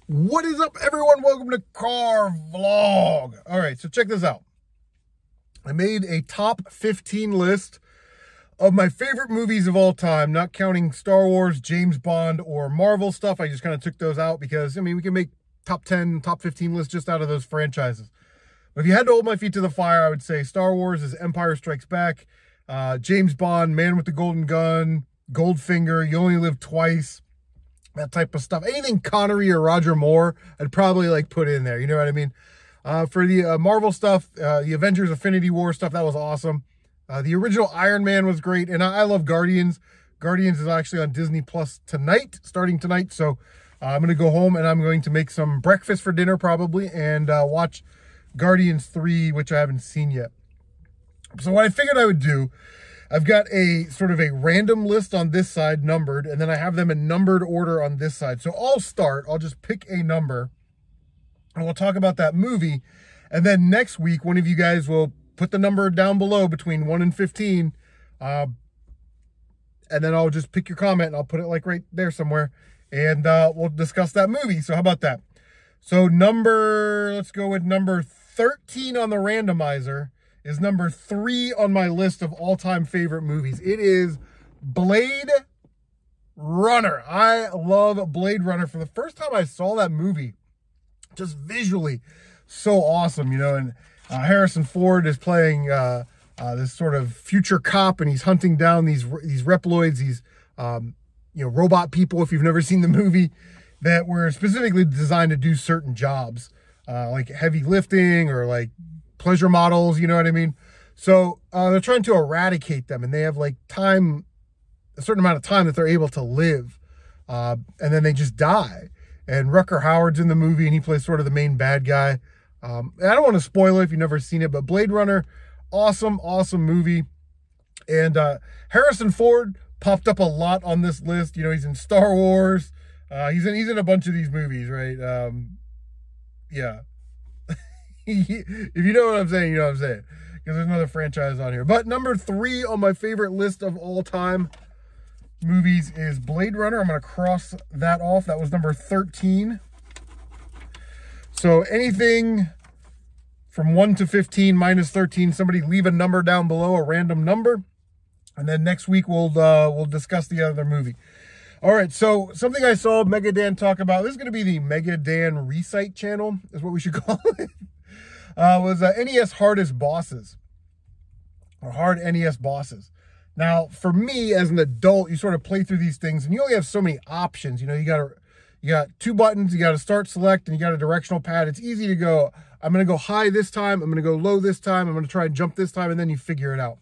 What is up, everyone? Welcome to Car Vlog. All right, so check this out. I made a top 15 list of my favorite movies of all time, not counting Star Wars, James Bond, or Marvel stuff. I just kind of took those out because, I mean, we can make top 10, top 15 lists just out of those franchises. But if you had to hold my feet to the fire, I would say Star Wars is Empire Strikes Back, James Bond, Man with the Golden Gun, Goldfinger, You Only Live Twice, that type of stuff. Anything Connery or Roger Moore, I'd probably like put in there. You know what I mean? For the Marvel stuff, the Avengers Infinity War stuff, that was awesome. The original Iron Man was great. And I love Guardians. Guardians is actually on Disney Plus tonight, starting tonight. So I'm going to go home and I'm going to make some breakfast for dinner probably and watch Guardians 3, which I haven't seen yet. So what I figured I would do, I've got a sort of a random list on this side, numbered, and then I have them in numbered order on this side. So I'll just pick a number, and we'll talk about that movie. And then next week, one of you guys will put the number down below between 1 and 15, and then I'll just pick your comment, and I'll put it like right there somewhere, and we'll discuss that movie. So how about that? So let's go with number 13 on the randomizer. Is number 3 on my list of all-time favorite movies. It is Blade Runner. I love Blade Runner. For the first time I saw that movie, just visually, so awesome, you know, and Harrison Ford is playing this sort of future cop, and he's hunting down these Reploids, these, robot people, if you've never seen the movie, that were specifically designed to do certain jobs, like heavy lifting or like pleasure models, you know what I mean? So they're trying to eradicate them, and they have like a certain amount of time that they're able to live, and then they just die. And Rutger Hauer's in the movie, and he plays sort of the main bad guy. I don't want to spoil it if you've never seen it, but Blade Runner, awesome movie. And Harrison Ford popped up a lot on this list. You know, he's in Star Wars. He's in a bunch of these movies, right? Yeah. If you know what I'm saying, you know what I'm saying. Because there's another franchise on here. But number 3 on my favorite list of all time movies is Blade Runner. I'm going to cross that off. That was number 13. So anything from 1 to 15 minus 13, somebody leave a number down below, a random number. And then next week we'll discuss the other movie. All right, so something I saw Mega Dan talk about, this is going to be the Mega Dan Recite channel, is what we should call it. Was NES hardest bosses, or hard NES bosses. Now, for me as an adult, you sort of play through these things, and you only have so many options. You know, you got 2 buttons, you got to start, select, and you got a directional pad. It's easy to go, I'm going to go high this time, I'm going to go low this time, I'm going to try and jump this time, and then you figure it out.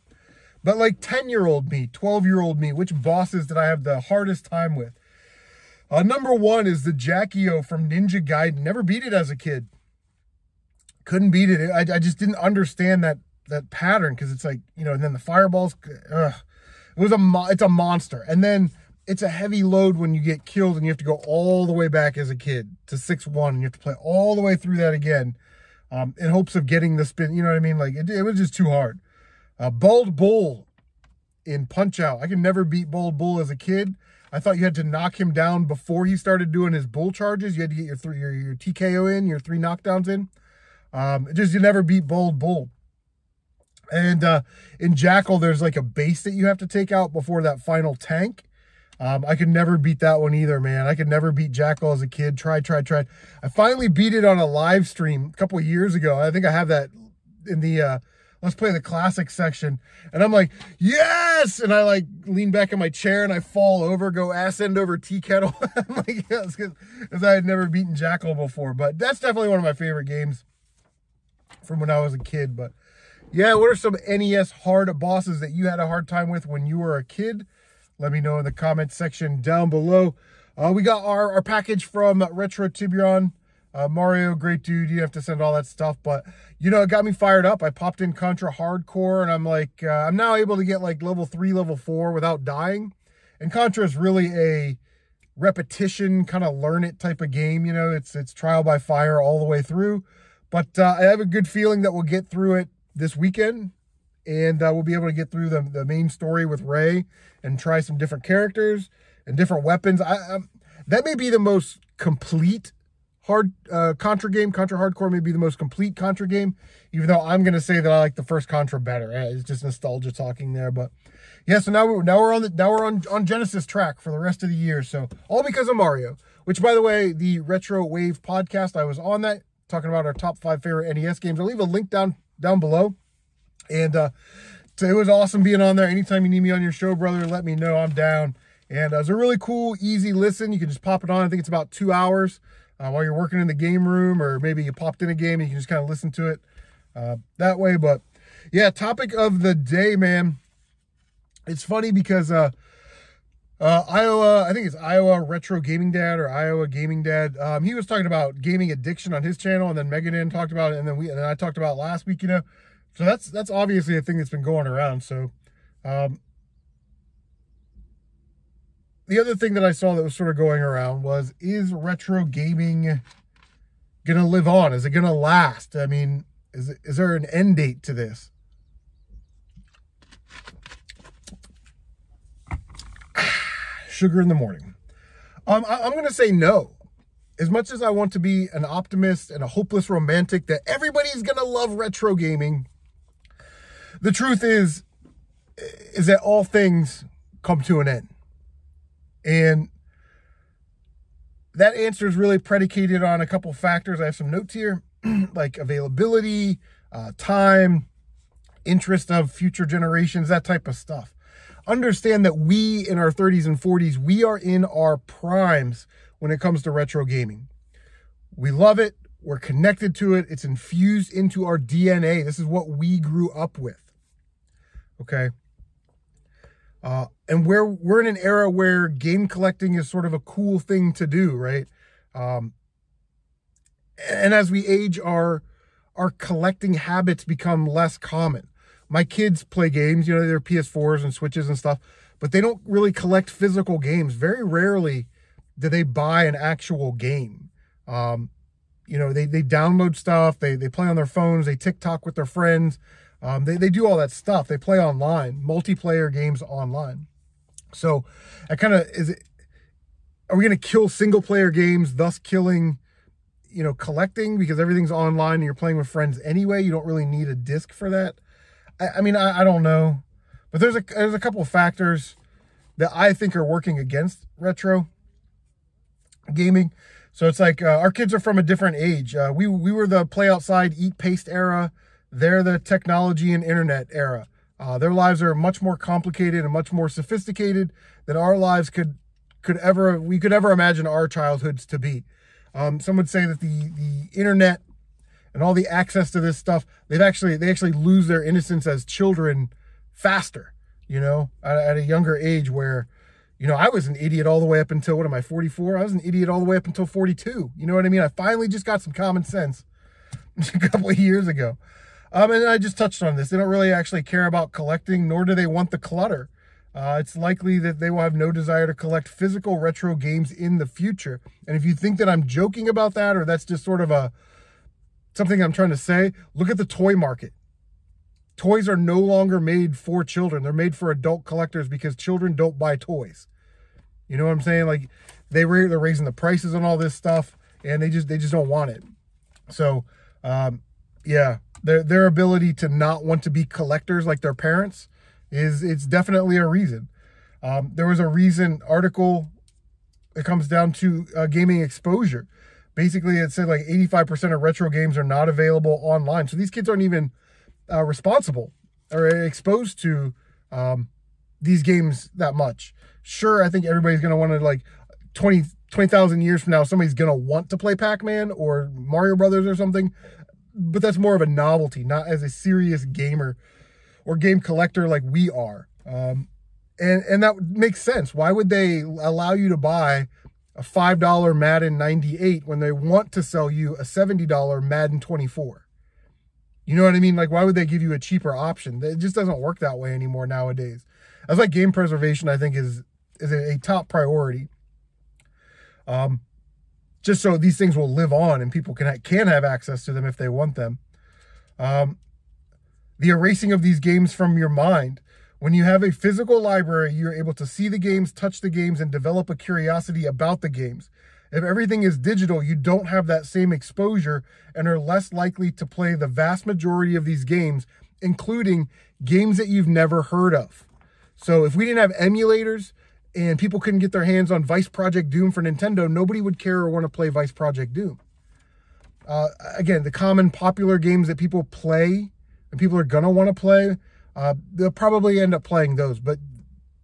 But like 10-year-old me, 12-year-old me, which bosses did I have the hardest time with? Number 1 is the Jackie-O from Ninja Gaiden. Never beat it as a kid. Couldn't beat it. I just didn't understand that pattern, because it's like, you know, and then the fireballs, it's a monster. And then it's a heavy load when you get killed, and you have to go all the way back as a kid to 6-1, and you have to play all the way through that again, in hopes of getting the spin. You know what I mean? Like, it was just too hard. Bald Bull in Punch-Out. I could never beat Bald Bull as a kid. I thought you had to knock him down before he started doing his bull charges. You had to get your TKO in, your 3 knockdowns in. You never beat Bald Bull. And in Jackal, there's like a base that you have to take out before that final tank. I could never beat that one either, man. I could never beat Jackal as a kid. Tried. I finally beat it on a live stream a couple of years ago. I think I have that in the Let's Play the Classic section. And I'm like, yes! And I like lean back in my chair and I fall over, go ass end over tea kettle. I'm like, yes, because I had never beaten Jackal before. But that's definitely one of my favorite games from when I was a kid. But yeah, what are some NES hard bosses that you had a hard time with when you were a kid? Let me know in the comments section down below. We got our package from Retro Tiburon. Mario, great dude. You have to send all that stuff, but you know, it got me fired up. I popped in Contra Hardcore, and I'm like, I'm now able to get like level 3, level 4 without dying. And Contra is really a repetition, kind of learn it type of game. You know, it's trial by fire all the way through. But I have a good feeling that we'll get through it this weekend, and we'll be able to get through the main story with Ray and try some different characters and different weapons. That may be the most complete Contra game. Contra Hardcore may be the most complete Contra game, even though I'm going to say that I like the first Contra better. It's just nostalgia talking there, but yeah. So now we're on Genesis track for the rest of the year. So all because of Mario. Which, by the way, the Retro Wave podcast, I was on that talking about our top 5 favorite NES games. I'll leave a link down below. And so it was awesome being on there. Anytime you need me on your show, brother, let me know. I'm down. And it was a really cool, easy listen. You can just pop it on. I think it's about 2 hours while you're working in the game room, or maybe you popped in a game and you can just kind of listen to it that way. But yeah, topic of the day, man. It's funny because Iowa, I think it's Iowa Retro Gaming Dad or Iowa Gaming Dad. He was talking about gaming addiction on his channel, and then Megan talked about it, and then I talked about it last week, you know. So that's obviously a thing that's been going around. So the other thing that I saw that was sort of going around was, is retro gaming gonna live on? Is it gonna last? I mean, is there an end date to this? Sugar in the morning. I'm going to say no. As much as I want to be an optimist and a hopeless romantic that everybody's going to love retro gaming, the truth is that all things come to an end. And that answer is really predicated on a couple factors. I have some notes here, like availability, time, interest of future generations, that type of stuff. Understand that we in our 30s and 40s, we are in our primes when it comes to retro gaming. We love it. We're connected to it. It's infused into our DNA. This is what we grew up with. Okay. And we're in an era where game collecting is sort of a cool thing to do, right? And as we age, our collecting habits become less common. My kids play games, you know, they're PS4s and Switches and stuff, but they don't really collect physical games. Very rarely do they buy an actual game. You know, they download stuff, they play on their phones, they TikTok with their friends. They do all that stuff. They play online, multiplayer games online. So I kind of, are we going to kill single player games, thus killing, you know, collecting, because everything's online and you're playing with friends anyway? You don't really need a disc for that. I mean, I don't know, but there's a couple of factors that I think are working against retro gaming. So it's like our kids are from a different age. We were the play outside, eat paste era. They're the technology and internet era. Their lives are much more complicated and much more sophisticated than our lives could ever imagine our childhoods to be. Some would say that the internet and all the access to this stuff, they actually lose their innocence as children faster, you know, at a younger age, where, you know, I was an idiot all the way up until, what am I, 44? I was an idiot all the way up until 42. You know what I mean? I finally just got some common sense a couple of years ago. And I just touched on this. They don't really actually care about collecting, nor do they want the clutter. It's likely that they will have no desire to collect physical retro games in the future. And if you think that I'm joking about that, or that's just sort of something I'm trying to say, look at the toy market. Toys are no longer made for children. They're made for adult collectors, because children don't buy toys. You know what I'm saying? Like, they're raising the prices on all this stuff, and they just don't want it. So, yeah, their ability to not want to be collectors like their parents it's definitely a reason. There was a recent article that comes down to gaming exposure. Basically, it said like 85% of retro games are not available online. So these kids aren't even responsible or exposed to these games that much. Sure, I think everybody's going to want to, like, 20,000 years from now, somebody's going to want to play Pac-Man or Mario Brothers or something. But that's more of a novelty, not as a serious gamer or game collector like we are. And that makes sense. Why would they allow you to buy a $5 Madden 98 when they want to sell you a $70 Madden 24? You know what I mean? Like, why would they give you a cheaper option? It just doesn't work that way anymore nowadays. That's like game preservation, I think, is a top priority. Just so these things will live on and people can have access to them if they want them. The erasing of these games from your mind. When you have a physical library, you're able to see the games, touch the games, and develop a curiosity about the games. If everything is digital, you don't have that same exposure and are less likely to play the vast majority of these games, including games that you've never heard of. So if we didn't have emulators and people couldn't get their hands on Vice Project Doom for Nintendo, nobody would care or want to play Vice Project Doom. Again, the common popular games that people play and people are going to want to play, they'll probably end up playing those. But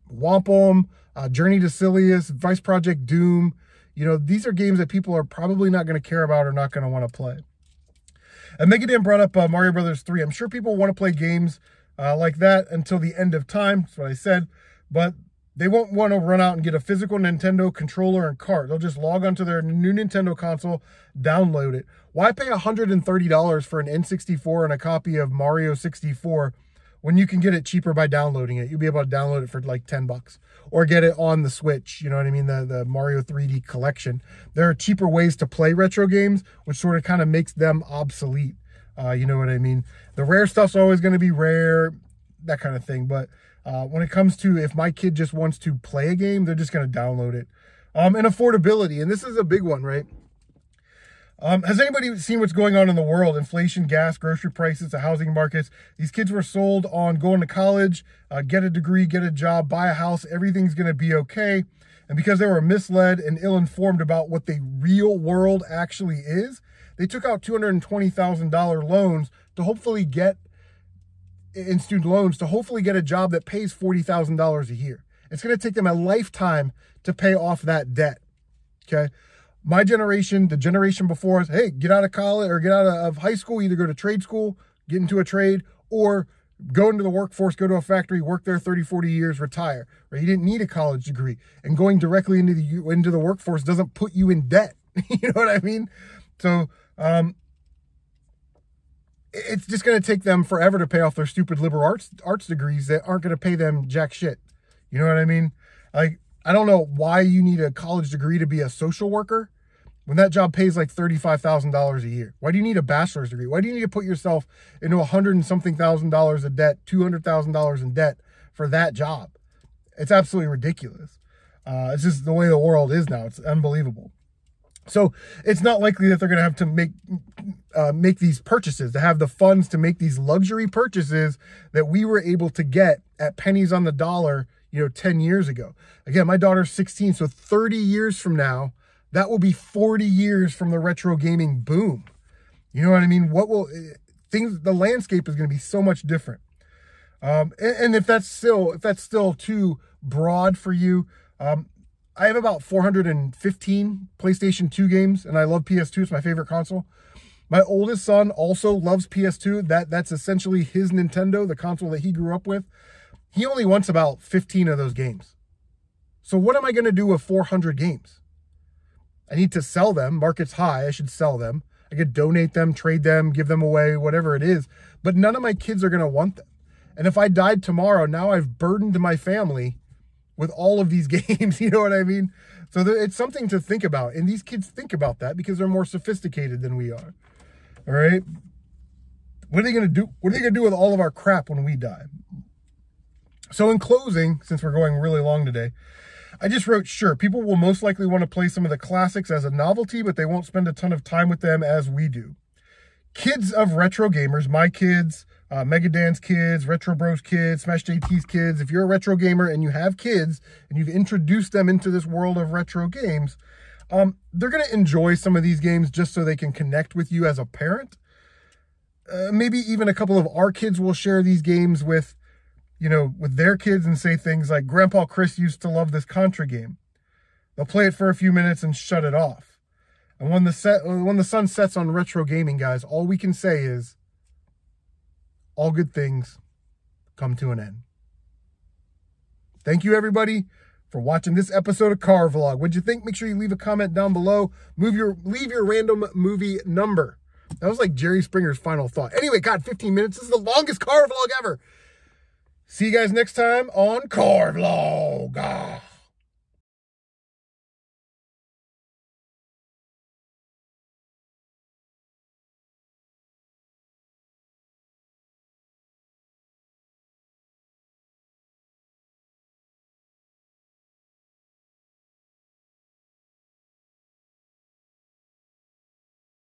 Wampum, Journey to Silius, Vice Project Doom, you know, these are games that people are probably not going to care about or not going to want to play. And Megadan brought up Mario Brothers 3. I'm sure people want to play games like that until the end of time. That's what I said. But they won't want to run out and get a physical Nintendo controller and cart. They'll just log onto their new Nintendo console, download it. Why pay $130 for an N64 and a copy of Mario 64 when you can get it cheaper by downloading it? You'll be able to download it for like 10 bucks or get it on the Switch. You know what I mean? The Mario 3D collection. There are cheaper ways to play retro games, which sort of kind of makes them obsolete. You know what I mean? The rare stuff's always going to be rare, that kind of thing. But when it comes to if my kid just wants to play a game, they're just going to download it. And affordability, and this is a big one, right? Has anybody seen what's going on in the world? Inflation, gas, grocery prices, the housing markets. These kids were sold on going to college, get a degree, get a job, buy a house. Everything's going to be okay. And because they were misled and ill-informed about what the real world actually is, they took out $220,000 loans to hopefully get, in student loans, to hopefully get a job that pays $40,000 a year. It's going to take them a lifetime to pay off that debt. Okay. My generation, the generation before us, hey, get out of college or get out of high school, either go to trade school, get into a trade, or go into the workforce, go to a factory, work there 30, 40 years, retire. Right? You didn't need a college degree. And going directly into the workforce doesn't put you in debt. You know what I mean? So it's just going to take them forever to pay off their stupid liberal arts degrees that aren't going to pay them jack shit. You know what I mean? Like, I don't know why you need a college degree to be a social worker when that job pays like $35,000 a year. Why do you need a bachelor's degree? Why do you need to put yourself into $100 and something thousand of debt, $200,000 in debt for that job? It's absolutely ridiculous. It's just the way the world is now. It's unbelievable. So it's not likely that they're going to have to make these purchases, to have the funds to make these luxury purchases that we were able to get at pennies on the dollar, 10 years ago. Again, my daughter's 16, so 30 years from now, that will be 40 years from the retro gaming boom. You know what I mean? The landscape is going to be so much different. And if that's still too broad for you, I have about 415 PlayStation 2 games, and I love PS2. It's my favorite console. My oldest son also loves PS2. That's essentially his Nintendo, the console that he grew up with. He only wants about 15 of those games. So what am I going to do with 400 games? I need to sell them. Market's high. I should sell them. I could donate them, trade them, give them away, whatever it is. But none of my kids are going to want them. And if I died tomorrow, now I've burdened my family with all of these games. You know what I mean? So it's something to think about. And these kids think about that because they're more sophisticated than we are. All right? What are they going to do? What are they going to do with all of our crap when we die? So in closing, since we're going really long today, I just wrote, sure, people will most likely want to play some of the classics as a novelty, but they won't spend a ton of time with them as we do. Kids of retro gamers, my kids, Megadan's kids, Retro Bros kids, Smash JT's kids, if you're a retro gamer and you have kids and you've introduced them into this world of retro games, they're going to enjoy some of these games just so they can connect with you as a parent. Maybe even a couple of our kids will share these games with their kids and say things like, Grandpa Chris used to love this Contra game. They'll play it for a few minutes and shut it off. And when the sun sets on retro gaming, guys, all we can say is, all good things come to an end. Thank you, everybody, for watching this episode of Car Vlog. What'd you think? Make sure you leave a comment down below. Leave your random movie number. That was like Jerry Springer's final thought. Anyway, God, 15 minutes. This is the longest car vlog ever. See you guys next time on Car Vlog.